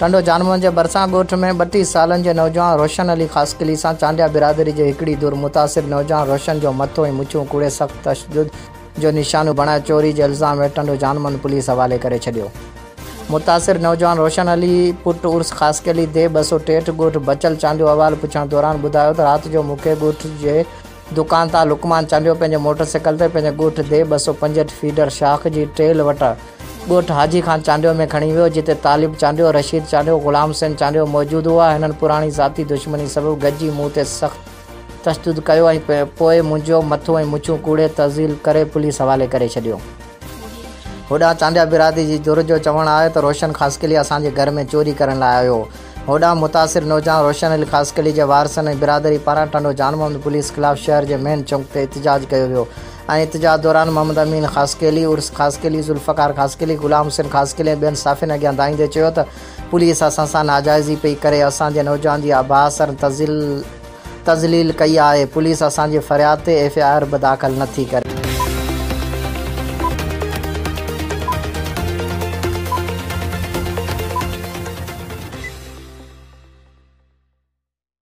टंडो जानमन के बरसा गोठ में 32 सालन के नौजवान रोशन अली खासकली से चांडिया बिरादरी के हिकड़ी दूर मुतासिर नौजवान रोशन जो मथो ऐं मुछूं कूड़े सख्त तशद्दुद जो निशानो बणाए चोरी के इल्ज़ाम हेठ टंडो जानमन पुलिस हवाले करे छॾियो। मुतासिर नौजवान रोशन अली पुट उर्स खासकली दे 263 गोठ बचल चांडियो अहवाल पुछण दौरान बुधायो तो रात जो मूंखे गोठ के दुकान ता लुकमान चांडियो पंहिंजे मोटरसाइकिल ते पंहिंजे गोठ दे 265 फीडर शाख की ट्रेल वट गोठ हाजी खान चांडियो में खणी वियो, जिते तालिब चांडियो, रशीद चांडियो, गुलाम हुसैन चांडियो मौजूद हुआ। हिननि पुरानी ज़ाती दुश्मनी सबब गजी मुंह ते सख्त तशद्दुद कयो ऐं पोइ मुंहिंजो मथो ऐं मुछूं कूड़े तज़ील करे पुलिस हवाले करे छॾियो। होॾां चांडिया बिरादरी जी दुर जो चवणु आहे त रोशन खासकली असांजे घर में चोरी करण लाइ आयो। होॾां मुतासिर नौजवान रोशन अली खासकली के वारसनि ऐं बिरादरी पारां टंडो जानमन पुलिस ख़िलाफ़ शहर के मेन चौक ते एहतजाज कयो वियो ऐं एहतजाज दौरान मोहम्मद अमीन खासकली, उर्स खासकली, जुल्फ़कार खासकली, गुलाम हुसैन खासकली ऐं ॿियनि साफ़ियुनि अॻियां दाईंदे चयो त पुलिस असां सां नाजाइज़ी पई करे असांजे नौजवान जी आभास तज़लील कई आहे। पुलिस असांजे फ़रियाद ते FIR बि दाख़िल नथी करे।